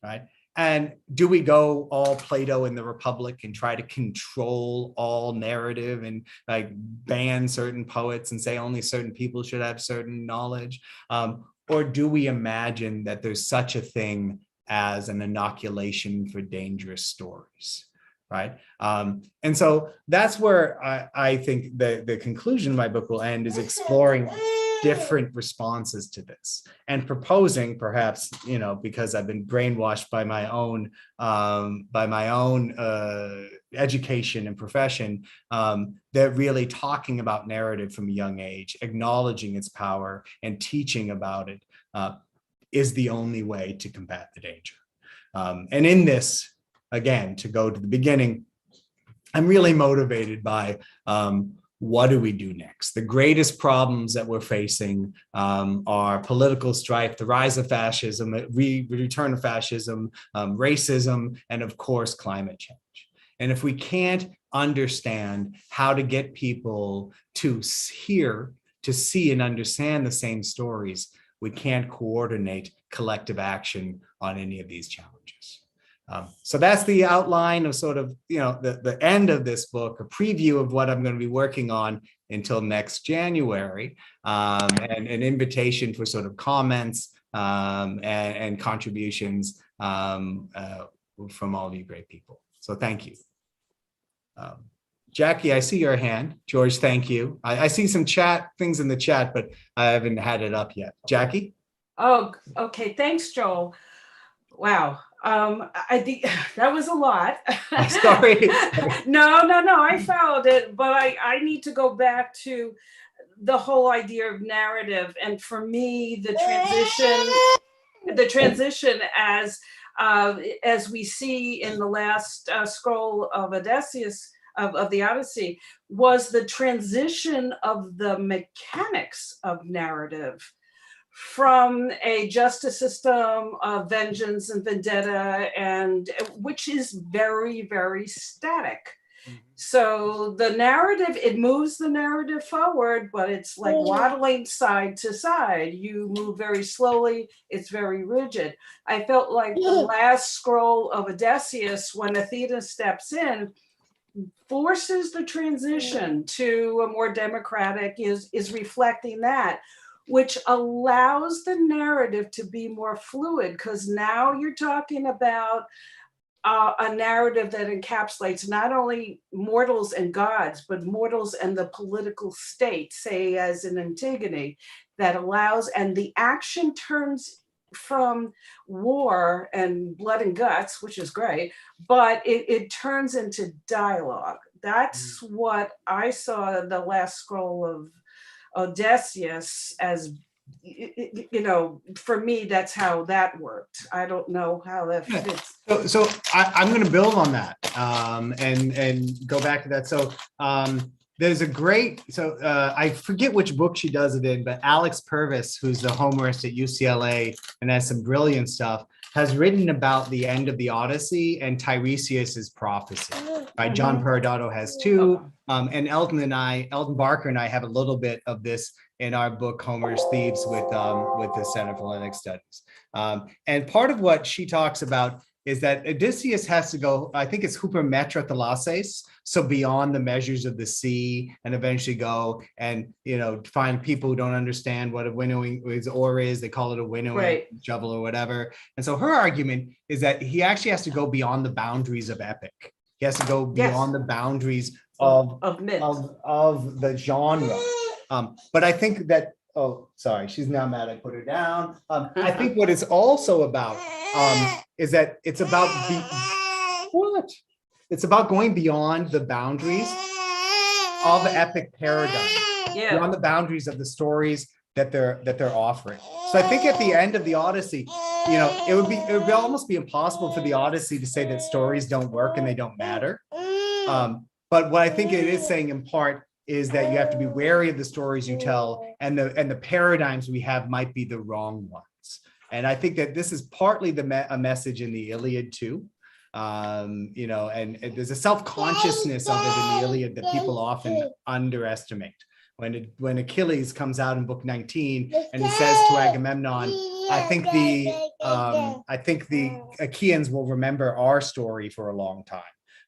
right? And do we go all Plato in the Republic and try to control all narrative and ban certain poets and say only certain people should have certain knowledge? Or do we imagine that there's such a thing as an inoculation for dangerous stories, right? And so that's where I think the conclusion of my book will end, is exploring different responses to this and proposing, perhaps, because I've been brainwashed by my own education and profession, that really talking about narrative from a young age, acknowledging its power and teaching about it is the only way to combat the danger. And in this, again, to go to the beginning, I'm really motivated by what do we do next? The greatest problems that we're facing are political strife, the rise of fascism, return of fascism, racism, and of course, climate change. And if we can't understand how to get people to hear, to see and understand the same stories, we can't coordinate collective action on any of these challenges. So that's the outline of sort of, the end of this book, a preview of what I'm going to be working on until next January, and an invitation for sort of comments and contributions from all of you great people. So thank you. Jackie, I see your hand. George, thank you. I see some chat things in the chat, but I haven't had it up yet. Jackie? Oh, okay. Thanks, Joel. Wow. I think that was a lot. Sorry. No. I followed it, but I need to go back to the whole idea of narrative. And for me, the transition as we see in the last scroll of Odysseus of the Odyssey was the transition of the mechanics of narrative from a justice system of vengeance and vendetta, and which is very, very static. So the narrative, it moves the narrative forward, but it's like waddling side to side. You move very slowly, it's very rigid. I felt like the last scroll of Odysseus, when Athena steps in, forces the transition to a more democratic, is reflecting that, which allows the narrative to be more fluid, because now you're talking about a narrative that encapsulates not only mortals and gods, but mortals and the political state, say as in Antigone, that allows, and the action turns from war and blood and guts, which is great, but it turns into dialogue. That's what I saw the last scroll of Odysseus as, for me, that's how that worked. I don't know how that fits. So I'm going to build on that and go back to that. So there's a great, I forget which book she does it in, but Alex Purvis, who's the humorist at UCLA and has some brilliant stuff, has written about the end of the Odyssey and Tiresias's prophecy. Right? John Perodato has too, and Elton Barker and I have a little bit of this in our book Homer's Thieves with the Center for Atlantic Studies. And part of what she talks about is that Odysseus has to go, I think it's hupermetra thalases, so beyond the measures of the sea, and eventually go and find people who don't understand what a winnowing oar is. They call it a winnowing shovel or whatever. And so her argument is that he actually has to go beyond the boundaries of epic. He has to go beyond the boundaries of the genre. But I think that, oh, sorry, she's now mad I put her down. I think what it's also about is that it's about it's about going beyond the boundaries of epic paradigm, beyond the boundaries of the stories that they're offering. So I think at the end of the Odyssey, it would almost be impossible for the Odyssey to say that stories don't work and they don't matter. But what I think it is saying in part is that you have to be wary of the stories you tell, and the paradigms we have might be the wrong ones. And I think that this is partly a message in the Iliad too. And there's a self-consciousness of it in the Iliad that people often underestimate. When Achilles comes out in book 19 and he says to Agamemnon, I think the Achaeans will remember our story for a long time.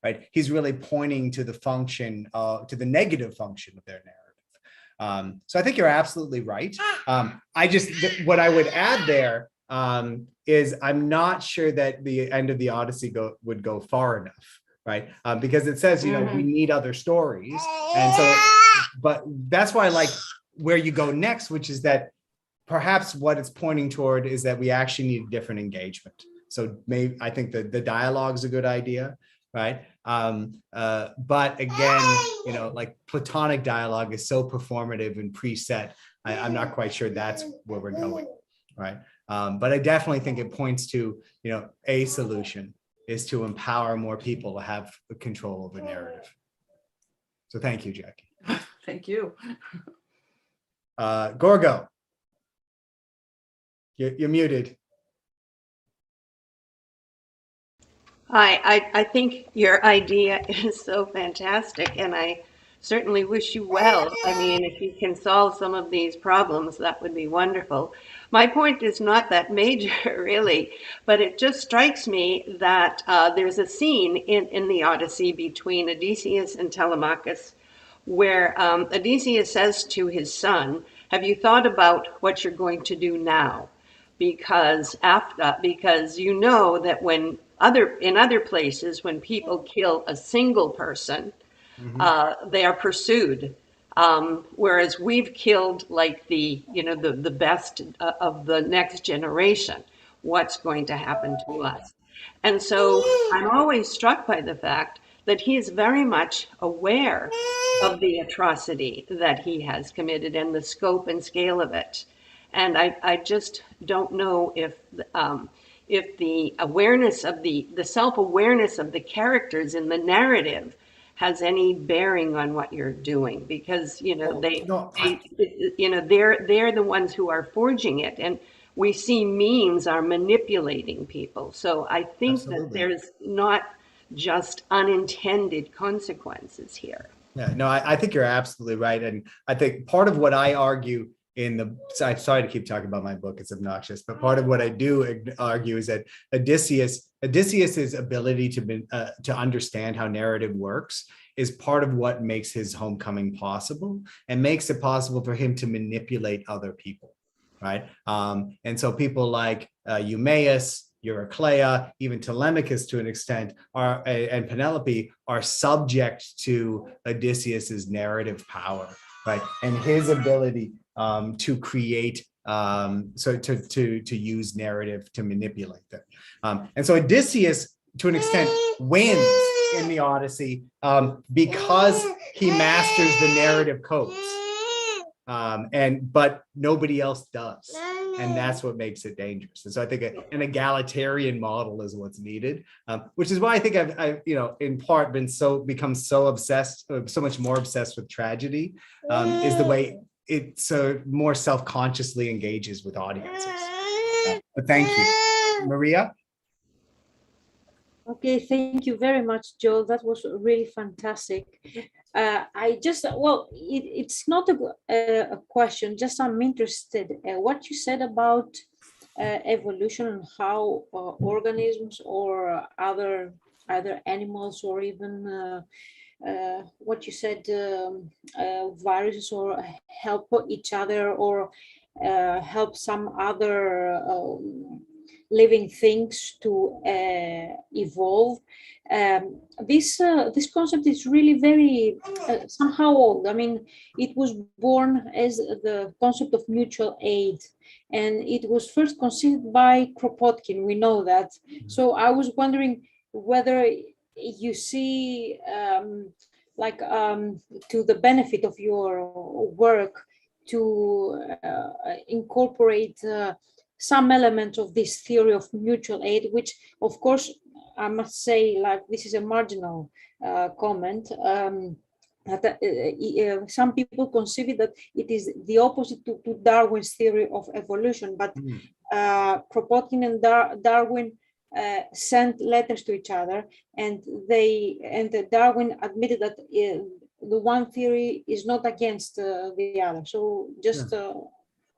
Right? He's really pointing to the function, to the negative function of their narrative. So I think you're absolutely right. What I would add there is I'm not sure that the end of the Odyssey would go far enough, right? Because it says, we need other stories. And so, but that's why I like where you go next, which is that perhaps what it's pointing toward is that we actually need a different engagement. So I think the dialogue is a good idea. Right. But again, like Platonic dialogue is so performative and preset. I'm not quite sure that's where we're going. Right. But I definitely think it points to, a solution is to empower more people to have control over narrative. So thank you, Jackie. Thank you. Gorgo, you're muted. I think your idea is so fantastic, and I certainly wish you well. I mean, if you can solve some of these problems, that would be wonderful. My point is not that major, really, but it just strikes me that there's a scene in the Odyssey between Odysseus and Telemachus where Odysseus says to his son, have you thought about what you're going to do now? Because you know that in other places, when people kill a single person, they are pursued. Whereas we've killed like the best of the next generation. What's going to happen to us? And so I'm always struck by the fact that he is very much aware of the atrocity that he has committed and the scope and scale of it. And I just don't know if the awareness of the self-awareness of the characters in the narrative has any bearing on what you're doing, because they're the ones who are forging it, and we see memes are manipulating people. So I think that there's not just unintended consequences here. Yeah, no, I think you're absolutely right. And I think part of what I argue I'm sorry to keep talking about my book, it's obnoxious, but part of what I do argue is that Odysseus's ability to understand how narrative works is part of what makes his homecoming possible and makes it possible for him to manipulate other people, right? And so people like Eumaeus, Eurycleia, even Telemachus to an extent, and Penelope are subject to Odysseus's narrative power, right? And his ability to create, to use narrative to manipulate them. And so Odysseus, to an extent, wins in the Odyssey because he masters the narrative codes. But nobody else does. And that's what makes it dangerous. And so I think an egalitarian model is what's needed, which is why I think I've in part become so much more obsessed with tragedy, is the way it so more self-consciously engages with audiences. But thank you. Maria? Okay, thank you very much, Joel. That was really fantastic. It's not a question, just I'm interested what you said about evolution and how organisms or other either animals or even what you said, viruses or help each other or help some other living things to evolve. This concept is really very somehow old. I mean, it was born as the concept of mutual aid, and it was first conceived by Kropotkin. We know that. So I was wondering whether you see to the benefit of your work to incorporate some element of this theory of mutual aid, which of course I must say, like, this is a marginal comment, that some people conceive it that it is the opposite to Darwin's theory of evolution, but Kropotkin and Darwin sent letters to each other, and Darwin admitted that the one theory is not against the other. So just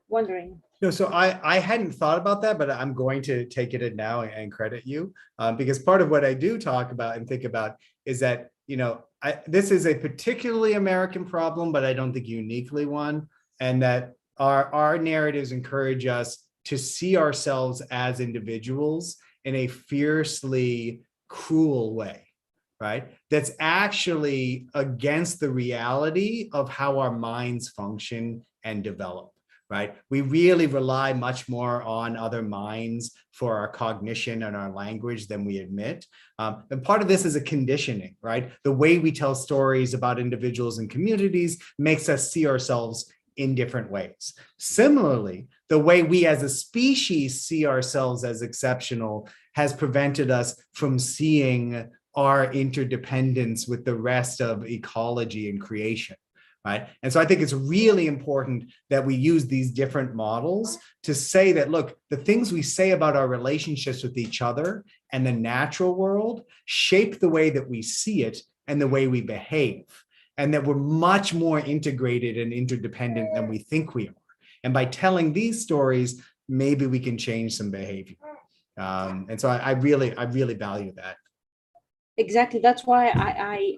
wondering. No, so I hadn't thought about that, but I'm going to take it now and credit you, because part of what I do talk about and think about is that, this is a particularly American problem, but I don't think uniquely one, and that our narratives encourage us to see ourselves as individuals in a fiercely cruel way, right? That's actually against the reality of how our minds function and develop. Right? We really rely much more on other minds for our cognition and our language than we admit. And part of this is a conditioning, right? The way we tell stories about individuals and communities makes us see ourselves in different ways. Similarly, the way we as a species see ourselves as exceptional has prevented us from seeing our interdependence with the rest of ecology and creation. Right. And so I think it's really important that we use these different models to say that, look, the things we say about our relationships with each other and the natural world shape the way that we see it and the way we behave, and that we're much more integrated and interdependent than we think we are. And by telling these stories, maybe we can change some behavior. And so I really value that. Exactly. That's why I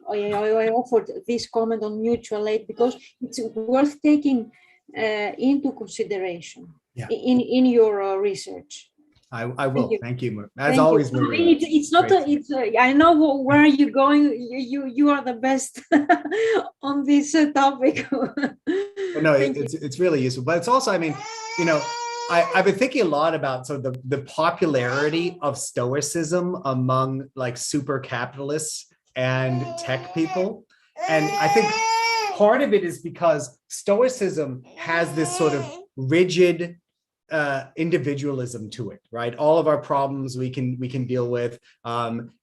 offered this comment on mutual aid, because it's worth taking into consideration in your research. I will. you. Thank you. As Thank always, you. Maria. It's not Great. I know where you're going. You are the best on this topic. But no, Thank you. it's really useful. But it's also, I mean, you know, I've been thinking a lot about sort of the popularity of Stoicism among like super capitalists and tech people. And I think part of it is because Stoicism has this sort of rigid individualism to it, right? All of our problems we can deal with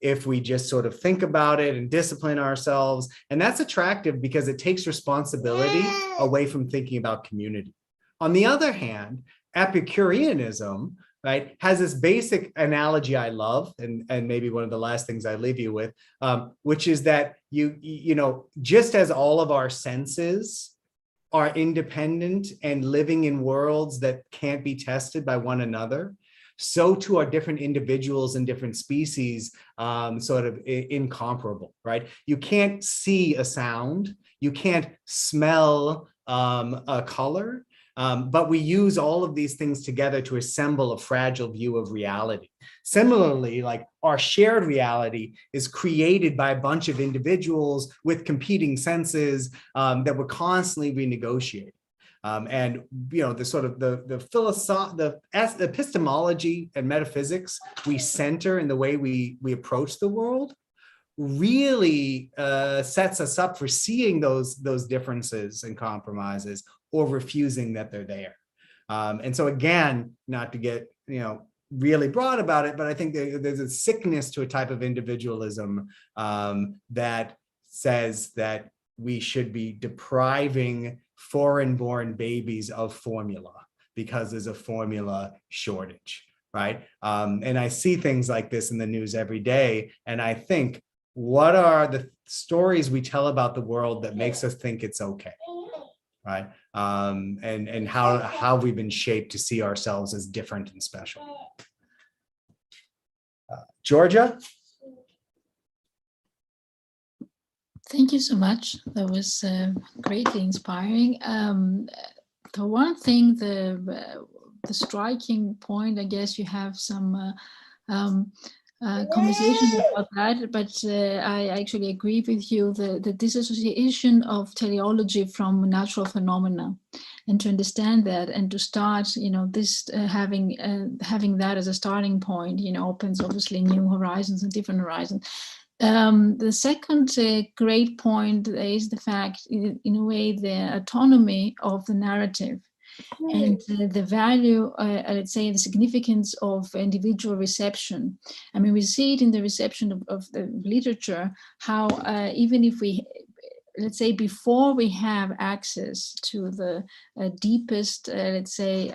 if we just sort of think about it and discipline ourselves. And that's attractive because it takes responsibility away from thinking about community. On the other hand, Epicureanism, right, has this basic analogy I love, and maybe one of the last things I leave you with, which is that you know, just as all of our senses are independent and living in worlds that can't be tested by one another, so too are different individuals and different species sort of incomparable, right? You can't see a sound, you can't smell a color, but we use all of these things together to assemble a fragile view of reality. Similarly, like our shared reality is created by a bunch of individuals with competing senses that we're constantly renegotiating. And you know, the sort of the epistemology and metaphysics we center in the way we approach the world really sets us up for seeing those differences and compromises or refusing that they're there. And so again, not to get, you know, really broad about it, but I think there's a sickness to a type of individualism that says that we should be depriving foreign-born babies of formula because there's a formula shortage, right? And I see things like this in the news every day, and I think, what are the stories we tell about the world that makes us think it's okay, right? And how we've been shaped to see ourselves as different and special. Georgia? Thank you so much. That was greatly inspiring. The one thing, the striking point, I guess you have some conversations about that, but I actually agree with you, the disassociation of teleology from natural phenomena, and to understand that and to start, you know, this having that as a starting point, you know, opens obviously new horizons and different horizons. The second great point is the fact, in a way, the autonomy of the narrative and the value, let's say, the significance of individual reception. I mean, we see it in the reception of the literature, how even if we, let's say, before we have access to the deepest, let's say,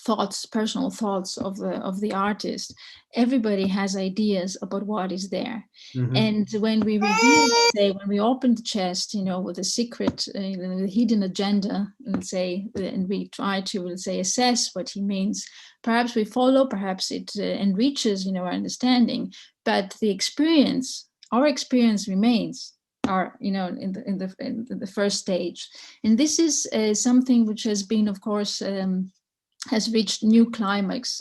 thoughts, personal thoughts of the artist, everybody has ideas about what is there. Mm-hmm. And when we reveal, say, when we open the chest, you know, with a secret, the hidden agenda, let's say, and we try to, let's say, assess what he means, perhaps we follow, perhaps it enriches, you know, our understanding, but the experience, our experience remains. Are, you know, in the first stage, and this is something which has been, of course, has reached new climax,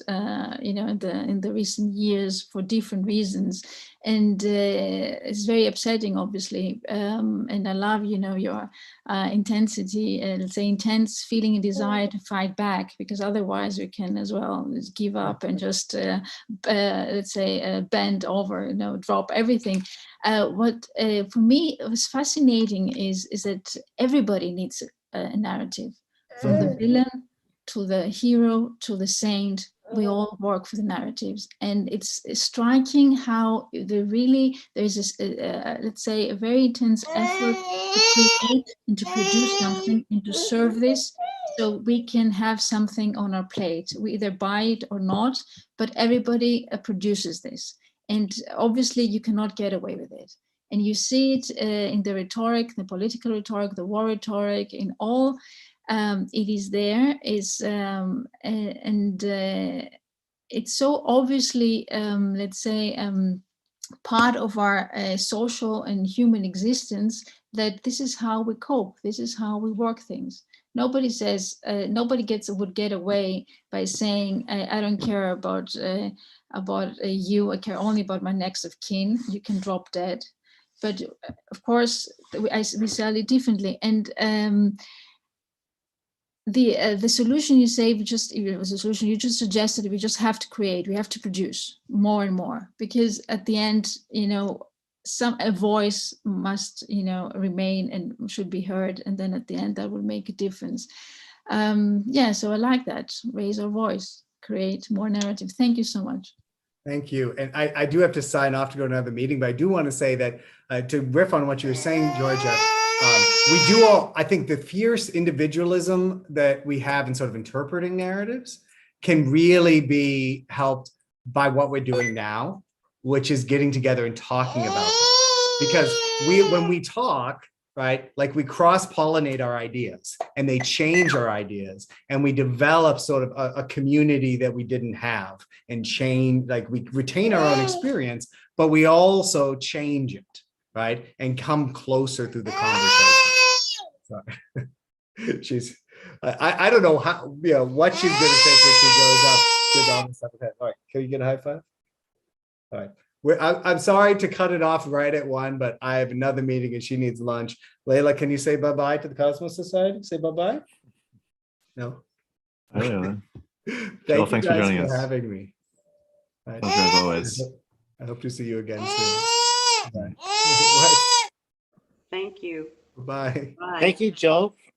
you know, in the recent years for different reasons, and it's very upsetting, obviously. And I love, you know, your intensity, let's say, intense feeling and desire to fight back, because otherwise we can as well just give up and just let's say bend over, you know, drop everything. What for me was fascinating is that everybody needs a narrative, from the villain to the hero, to the saint. We all work for the narratives, and it's striking how there's this, let's say, a very intense effort to create and to produce something and to serve this, so we can have something on our plate. We either buy it or not, but everybody produces this, and obviously you cannot get away with it. And you see it in the rhetoric, the political rhetoric, the war rhetoric, in all. It is there, and it's so obviously, let's say, part of our social and human existence, that this is how we cope, this is how we work things. Nobody says, nobody would get away by saying, I don't care about you, I care only about my next of kin, you can drop dead. But of course, we sell it differently. And the solution you say, the solution you just suggested, we just have to create, we have to produce more and more, because at the end, a voice must, remain and should be heard, and then at the end that will make a difference. So I like that. Raise our voice, create more narrative. Thank you so much. Thank you. And I do have to sign off to go to another meeting, but I do want to say that to riff on what you were saying, Georgia, we do all, I think the fierce individualism that we have in sort of interpreting narratives can really be helped by what we're doing now, which is getting together and talking about them. Because when we talk, right, like we cross-pollinate our ideas and they change our ideas, and we develop sort of a community that we didn't have, and change, like we retain our own experience, but we also change it, right, and come closer through the conversation. Sorry. I don't know how, what she's going to say when she goes up. She's on the second head. All right, can you get a high five? All right. I'm sorry to cut it off right at 1, but I have another meeting and she needs lunch. Layla, can you say bye-bye to the Cosmos Society? Say bye-bye? No? I don't know. Thank you thanks guys for joining for us. having me. Right. Pleasure as always. I hope to see you again soon. Bye. Thank you. Bye. Bye. Thank you, Joe.